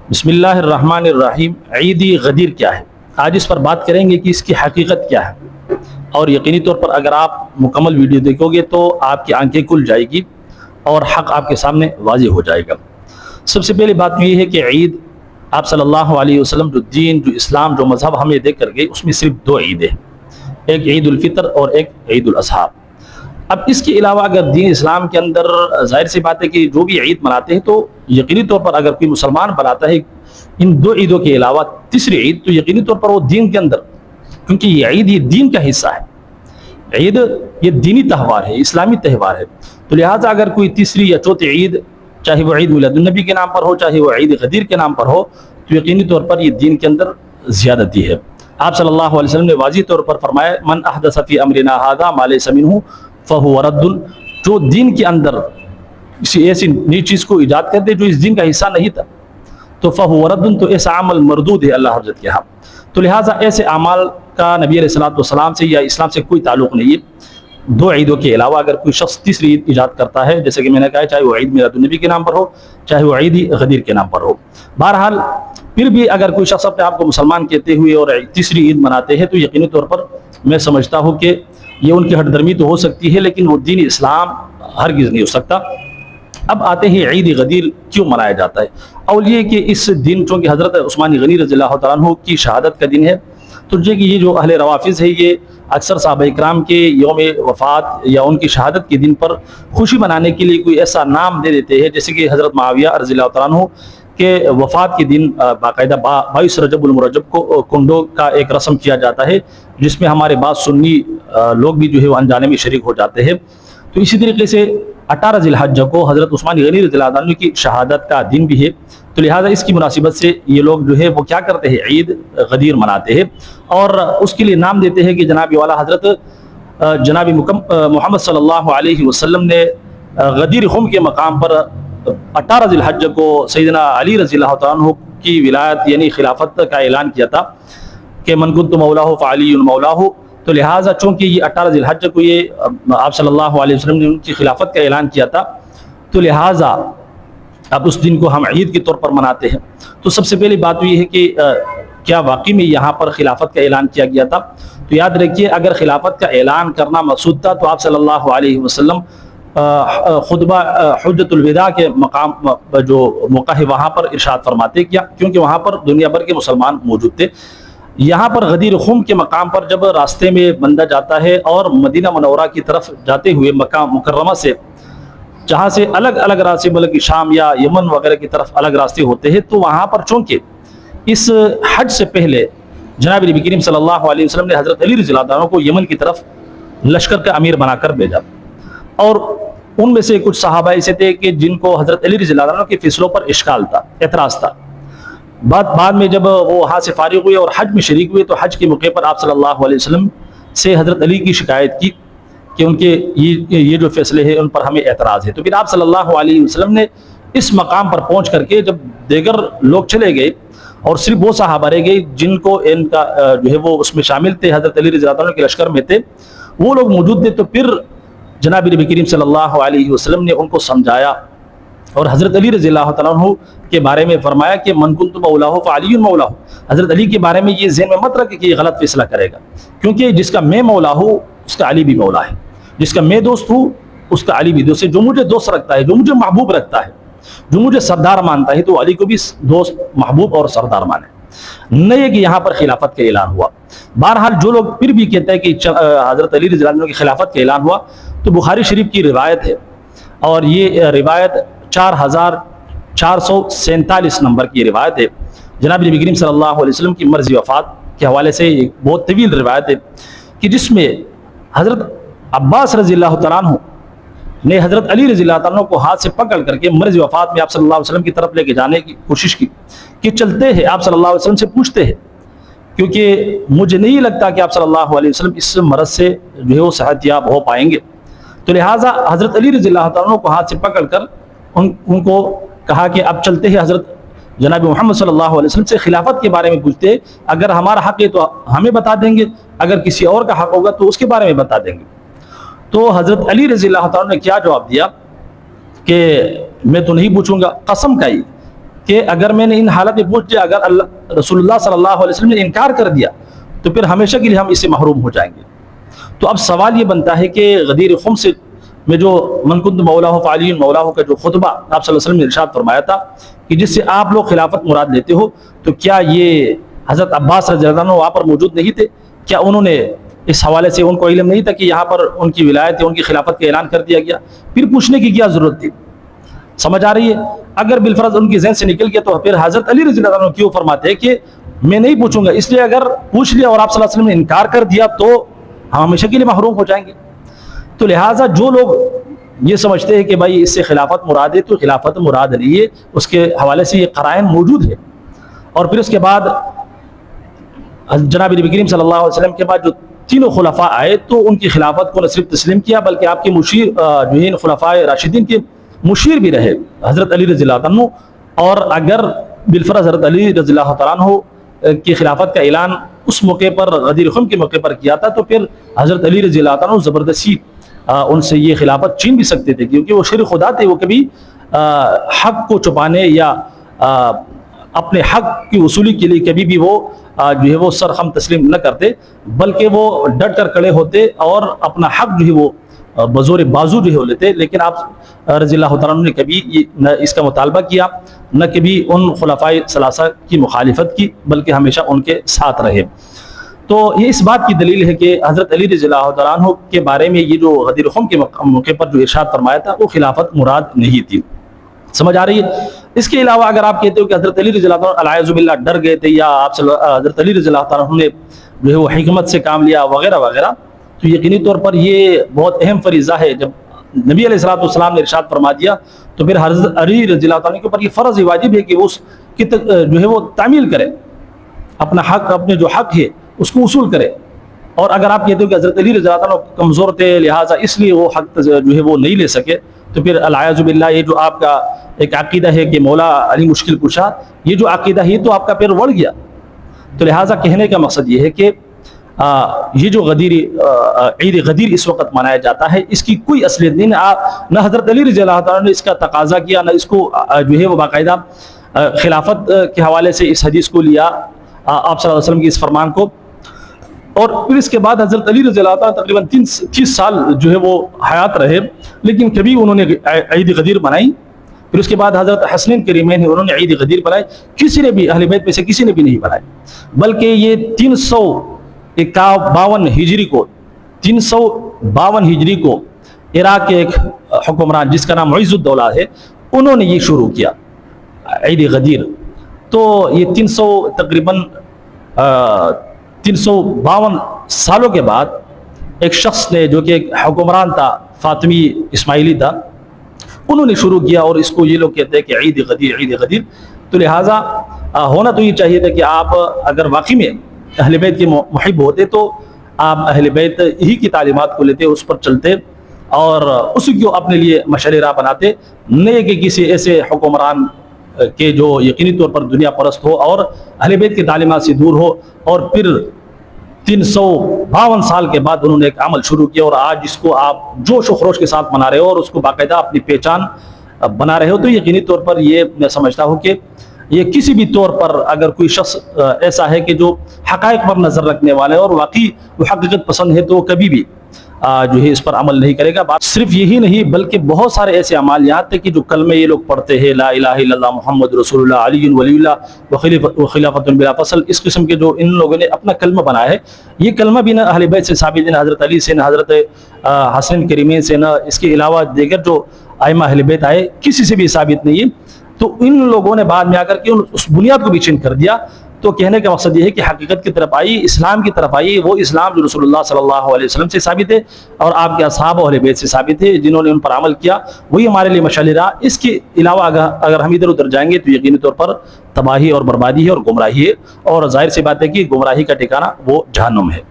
بسم اللہ الرحمن الرحیم۔ عید غدیر کیا ہے؟ آج اس پر بات کریں گے کہ اس کی حقیقت کیا ہے، اور یقینی طور پر اگر آپ مکمل ویڈیو دیکھو گے تو آپ کی آنکھیں کھل جائے گی اور حق آپ کے سامنے واضح ہو جائے گا۔ سب سے پہلی بات یہ ہے کہ عید آپ صلی اللہ علیہ وسلم جو دین، جو اسلام، جو مذہب ہمیں دے کر گئے، اس میں صرف دو عیدیں ہیں، ایک عید الفطر اور ایک عید الاضحیٰ۔ اب اس کے علاوہ اگر دین اسلام کے اندر ظاہر سی بات ہے کہ جو بھی عید مناتے ہیں تو یقینی طور پر اگر کوئی مسلمان بناتا ہے ان دو عیدوں کے علاوہ تیسری عید، تو یقینی طور پر وہ دین کے اندر، کیونکہ یہ عید یہ دین کا حصہ ہے، عید یہ دینی تہوار ہے، اسلامی تہوار ہے، تو لہٰذا اگر کوئی تیسری یا چوتھی عید، چاہے وہ عید میلاد النبی کے نام پر ہو، چاہے وہ عید غدیر کے نام پر ہو، تو یقینی طور پر یہ دین کے اندر زیادتی ہے۔ آپ صلی اللہ علیہ وسلم نے واضح طور پر فرمایا من احدث فی امرنا ھذا ما لیس منہ فہو رد، جو دین کے اندر کسی ایسی نئی چیز کو ایجاد کر دے جو اس دین کا حصہ نہیں تھا تو فہو رد، تو ایسا عمل مردود ہے اللہ حضرت کے ہاں۔ تو لہٰذا ایسے اعمال کا نبی علیہ الصلوۃ والسلام سے یا اسلام سے کوئی تعلق نہیں ہے۔ دو عیدوں کے علاوہ اگر کوئی شخص تیسری عید ایجاد کرتا ہے، جیسے کہ میں نے کہا، چاہے وہ عید میلاد النبی کے نام پر ہو، چاہے وہ عید غدیر کے نام پر ہو، بہرحال پھر بھی اگر کوئی شخص اپنے آپ کو مسلمان کہتے ہوئے اور تیسری عید مناتے ہیں تو یقینی طور پر میں سمجھتا ہوں کہ یہ ان کی ہٹ درمی تو ہو سکتی ہے، لیکن وہ دین اسلام ہرگز نہیں ہو سکتا۔ اب آتے ہیں عید غدیر کیوں منایا جاتا ہے؟ اور یہ کہ اس دن چونکہ حضرت عثمان غنی رضی اللہ تعالیٰ عنہ کی شہادت کا دن ہے، تو یہ جو اہل روافظ ہے یہ اکثر صحابہ اکرام کے یوم وفات یا ان کی شہادت کے دن پر خوشی منانے کے لیے کوئی ایسا نام دے دیتے ہیں، جیسے کہ حضرت معاویہ رضی اللہ تعالیٰ عنہ کے وفات کے دن باقاعدہ 22 رجب المرجب کو کنڈو کا ایک رسم کیا جاتا ہے، جس میں ہمارے بعض سنی لوگ بھی جو ہے وہ انجانے میں شریک ہو جاتے ہیں۔ تو اسی طریقے سے 18 ذی الحجہ کو حضرت عثمان غنی رضی اللہ عنہ کی شہادت کا دن بھی ہے، تو لہٰذا اس کی مناسبت سے یہ لوگ جو ہے وہ کیا کرتے ہیں، عید غدیر مناتے ہیں، اور اس کے لیے نام دیتے ہیں کہ جناب والا حضرت جناب محمد صلی اللہ علیہ وسلم نے غدیر خم کے مقام پر 18 ذی الحجہ کو سیدنا علی رضی اللہ تعالیٰ عنہ کی ولایت یعنی خلافت کا اعلان کیا تھا کہ من کنت مولاہ فعلی مولاہ۔ تو لہٰذا چونکہ یہ 18 ذی الحجہ کو یہ آپ صلی اللہ علیہ وسلم نے ان کی خلافت کا اعلان کیا تھا، تو لہٰذا اب اس دن کو ہم عید کے طور پر مناتے ہیں۔ تو سب سے پہلی بات یہ ہے کہ کیا واقعی میں یہاں پر خلافت کا اعلان کیا گیا تھا؟ تو یاد رکھیے اگر خلافت کا اعلان کرنا مقصود تھا تو آپ صلی اللہ علیہ وسلم خطبہ حجۃ الوداع کے مقام جو موقع ہے وہاں پر ارشاد فرماتے کیا، کیونکہ وہاں پر دنیا بھر کے مسلمان موجود تھے۔ یہاں پر غدیر خم کے مقام پر جب راستے میں بندہ جاتا ہے اور مدینہ منورہ کی طرف جاتے ہوئے مکہ مکرمہ سے جہاں سے الگ الگ راستے بلکہ شام یا یمن وغیرہ کی طرف الگ راستے ہوتے ہیں، تو وہاں پر چونکہ اس حج سے پہلے جناب نبی کریم صلی اللہ علیہ وسلم نے حضرت علی رضی اللہ عنہ کو یمن کی طرف لشکر کا امیر بنا کر بھیجا، اور ان میں سے کچھ صحابہ ایسے تھے کہ جن کو حضرت علی رضی اللہ عنہ کے فیصلوں پر اشکال تھا، اعتراض تھا۔ بعد میں جب وہ وہاں سے فارغ ہوئے اور حج میں شریک ہوئے تو حج کے موقع پر آپ صلی اللہ علیہ وسلم سے حضرت علی کی شکایت کی کہ ان کے یہ جو فیصلے ہیں ان پر ہمیں اعتراض ہے۔ تو پھر آپ صلی اللہ علیہ وسلم نے اس مقام پر پہنچ کر کے جب دیگر لوگ چلے گئے اور صرف وہ صحابہ رہ گئے جن کو ان کا جو ہے وہ اس میں شامل تھے، حضرت علی رضی اللہ عنہ کے لشکر میں تھے، وہ لوگ موجود تھے، تو پھر جناب نبی کریم صلی اللہ علیہ وسلم نے ان کو سمجھایا اور حضرت علی رضی اللہ تعالیٰ عنہ کے بارے میں فرمایا کہ من کنت مولاہ فعلی مولاہ۔ حضرت علی کے بارے میں یہ ذہن میں مت رکھے کہ یہ غلط فیصلہ کرے گا، کیونکہ جس کا میں مولا ہوں اس کا علی بھی مولا ہے، جس کا میں دوست ہوں اس کا علی بھی دوست ہے، جو مجھے دوست رکھتا ہے، جو مجھے محبوب رکھتا ہے، جو مجھے سردار مانتا ہے، تو علی کو بھی دوست، محبوب اور سردار مانے۔ نہیں کہ یہاں پر خلافت کا اعلان ہوا۔ بہرحال جو لوگ پھر بھی کہتے ہیں کہ حضرت علی رضی اللہ عنہ کی خلافت کا اعلان ہوا، تو بخاری شریف کی روایت ہے، اور یہ روایت 4447 نمبر کی روایت ہے، جناب نبی کریم صلی اللہ علیہ وسلم کی مرضی وفات کے حوالے سے ایک بہت طویل روایت ہے کہ جس میں حضرت عباس رضی اللہ تعالیٰ عنہ نے حضرت علی رضی اللہ تعالیٰ عنہ کو ہاتھ سے پکڑ کر کے مرضی وفات میں آپ صلی اللہ علیہ وسلم کی طرف لے کے جانے کی کوشش کی کہ چلتے ہیں، آپ صلی اللہ علیہ وسلم سے پوچھتے ہیں، کیونکہ مجھے نہیں لگتا کہ آپ صلی اللہ علیہ وسلم اس مرض سے جو ہے وہ صحت یاب ہو پائیں گے۔ تو لہٰذا حضرت علی رضی اللہ تعالیٰ عنہ کو ہاتھ سے پکڑ کر ان کو کہا کہ اب چلتے ہیں حضرت جناب محمد صلی اللہ علیہ وسلم سے خلافت کے بارے میں پوچھتے ہیں، اگر ہمارا حق ہے تو ہمیں بتا دیں گے، اگر کسی اور کا حق ہوگا تو اس کے بارے میں بتا دیں گے۔ تو حضرت علی رضی اللہ تعالیٰ نے کیا جواب دیا کہ میں تو نہیں پوچھوں گا، قسم کھائی کہ اگر میں نے ان حالت میں پوچھ لیا، اگر رسول اللہ صلی اللہ علیہ وسلم نے انکار کر دیا تو پھر ہمیشہ کے لیے ہم اس سے محروم ہو جائیں گے۔ تو اب سوال یہ بنتا ہے کہ غدیر خمس میں جو من کنت مولاہ فعلی مولاہ کا جو خطبہ آپ صلی اللہ علیہ وسلم نے ارشاد فرمایا تھا کہ جس سے آپ لوگ خلافت مراد لیتے ہو، تو کیا یہ حضرت عباس رضی اللہ عنہ وہاں پر موجود نہیں تھے؟ کیا انہوں نے اس حوالے سے ان کو علم نہیں تھا کہ یہاں پر ان کی ولایت ہے، ان کی خلافت کا اعلان کر دیا گیا؟ پھر پوچھنے کی کیا ضرورت تھی؟ سمجھ آ رہی ہے؟ اگر بالفرض ان کی ذہن سے نکل گیا تو پھر حضرت علی رضی اللہ عنہ کیوں فرماتے ہیں کہ میں نہیں پوچھوں گا؟ اس لیے اگر پوچھ لیا اور آپ صلی اللہ علیہ وسلم نے انکار کر دیا تو ہم ہمیشہ کے لیے محروم ہو جائیں گے۔ تو لہٰذا جو لوگ یہ سمجھتے ہیں کہ بھائی اس سے خلافت مراد ہے، تو خلافت مراد نہیں ہے، اس کے حوالے سے یہ قرائن موجود ہے۔ اور پھر اس کے بعد جناب نبی کریم صلی اللہ علیہ وسلم کے بعد جو تینوں خلفاء آئے تو ان کی خلافت کو نہ صرف تسلیم کیا بلکہ آپ کے مشیر جو ہیں خلفاء راشدین کے مشیر بھی رہے حضرت علی رضی اللہ عنہ۔ اور اگر بالفرض حضرت علی رضی اللہ تعالیٰ عنہ کی خلافت کا اعلان اس موقع پر غدیر خم کے موقع پر کیا تھا تو پھر حضرت علی رضی اللہ عنہ زبردستی ان سے یہ خلافت چھین بھی سکتے تھے، کیونکہ وہ شیر خدا تھے، وہ کبھی حق کو چھپانے یا اپنے حق کی وصولی کے لیے کبھی بھی وہ جو ہے وہ سر خم تسلیم نہ کرتے، بلکہ وہ ڈٹ کر کھڑے ہوتے اور اپنا حق جو ہے وہ بزور بازو جو ہے لیتے۔ لیکن آپ رضی اللہ تعالیٰ عنہ نے کبھی نہ اس کا مطالبہ کیا، نہ کبھی ان خلفاء ثلاثہ کی مخالفت کی، بلکہ ہمیشہ ان کے ساتھ رہے۔ تو یہ اس بات کی دلیل ہے کہ حضرت علی رضی اللہ تعالیٰ عنہ کے بارے میں یہ جو غدیر خم کے موقع پر جو ارشاد فرمایا تھا وہ خلافت مراد نہیں تھی۔ سمجھ آ رہی ہے؟ اس کے علاوہ اگر آپ کہتے ہو کہ حضرت علی رضی اللہ عنہ العیاذ باللہ ڈر گئے تھے، یا آپ حضرت علی رضی اللہ تعالیٰ عنہ نے جو ہے وہ حکمت سے کام لیا وغیرہ وغیرہ، تو یقینی طور پر یہ بہت اہم فریضہ ہے۔ جب نبی علیہ الصلوۃ والسلام نے ارشاد فرما دیا تو پھر حضرت علی رضی اللہ عنہ کے اوپر یہ فرض واجب ہے کہ وہ اس کی جو ہے وہ تعمیل کرے، اپنا حق، اپنے جو حق ہے اس کو وصول کرے۔ اور اگر آپ کہتے ہو کہ حضرت علی رضی اللہ عنہ کمزور تھے لہٰذا اس لیے وہ حق جو ہے وہ نہیں لے سکے، تو پھر العیاذ باللہ یہ جو آپ کا ایک عقیدہ ہے کہ مولا علی مشکل کشا، یہ جو عقیدہ ہے تو آپ کا پھر وڑ گیا۔ تو لہٰذا کہنے کا مقصد یہ ہے کہ یہ جو عید غدیر اس وقت منایا جاتا ہے اس کی کوئی اصلیت نہیں، نہ حضرت علی رضی اللہ تعالیٰ نے اس کا تقاضا کیا، نہ اس کو جو ہے وہ باقاعدہ خلافت کے حوالے سے اس حدیث کو لیا، آپ صلی اللہ علیہ وسلم کی اس فرمان کو۔ اور پھر اس کے بعد حضرت علی رضی اللہ تعالیٰ تقریباً 30 سال جو ہے وہ حیات رہے، لیکن کبھی انہوں نے عید غدیر بنائی۔ پھر اس کے بعد حضرت حسنین کریمین انہوں نے عید غدیر بنائی، کسی نے بھی اہل بیت میں سے کسی نے بھی نہیں بنائی، بلکہ یہ 352 ہجری کو 352 ہجری کو عراق کے ایک حکمران جس کا نام معز الدولہ ہے، انہوں نے یہ شروع کیا عید غدیر۔ تو یہ تقریباً 352 سالوں کے بعد ایک شخص نے جو کہ ایک حکمران تھا، فاطمی اسماعیلی تھا، انہوں نے شروع کیا، اور اس کو یہ لوگ کہتے ہیں کہ عید غدیر عید غدیر۔ تو لہٰذا ہونا تو یہ چاہیے تھا کہ آپ اگر واقعی میں اہل بیت کے محب ہوتے تو آپ اہل بیت ہی کی تعلیمات کو لیتے، اس پر چلتے اور اسی کو اپنے لیے مشعل راہ بناتے، نہیں کہ کسی ایسے حکمران کہ جو یقینی طور پر دنیا پرست ہو اور اہل بیت کی تعلیمات سے دور ہو۔ اور پھر 352 سال کے بعد انہوں نے ایک عمل شروع کیا، اور آج جس کو آپ جوش و خروش کے ساتھ منا رہے ہو اور اس کو باقاعدہ اپنی پہچان بنا رہے ہو، تو یقینی طور پر یہ میں سمجھتا ہوں کہ یہ کسی بھی طور پر اگر کوئی شخص ایسا ہے کہ جو حقائق پر نظر رکھنے والا ہے اور واقعی وہ حقیقت پسند ہے، تو وہ کبھی بھی جو ہے اس پر عمل نہیں کرے گا۔ بات صرف یہی نہیں بلکہ بہت سارے ایسے اعمال یہاں تک کہ جو کلمے یہ لوگ پڑھتے ہیں، لا الہ الا اللہ محمد رسول اللہ علی ولی اللہ وخلافۃ بلا فصل، اس قسم کے جو ان لوگوں نے اپنا کلمہ بنایا ہے، یہ کلمہ بھی نہ اہل بیت سے ثابت ہے، نہ حضرت علی سے، نہ حضرت حسن کریمین سے، نہ اس کے علاوہ دیگر جو ائمہ اہل بیت آئے کسی سے بھی ثابت نہیں ہے۔ تو ان لوگوں نے بعد میں آ کر کے اس بنیاد کو بھی چھین کر دیا۔ تو کہنے کا مقصد یہ ہے کہ حقیقت کی طرف آئی، اسلام کی طرف آئی، وہ اسلام جو رسول اللہ صلی اللہ علیہ وسلم سے ثابت ہے اور آپ کے اصحاب و اہل بیت سے ثابت ہے، جنہوں نے ان پر عمل کیا وہی ہمارے لیے مشعل راہ۔ اس کے علاوہ اگر ہم ادھر ادھر جائیں گے تو یقینی طور پر تباہی اور بربادی ہے اور گمراہی ہے، اور ظاہر سی بات ہے کہ گمراہی کا ٹھکانہ وہ جہنم ہے۔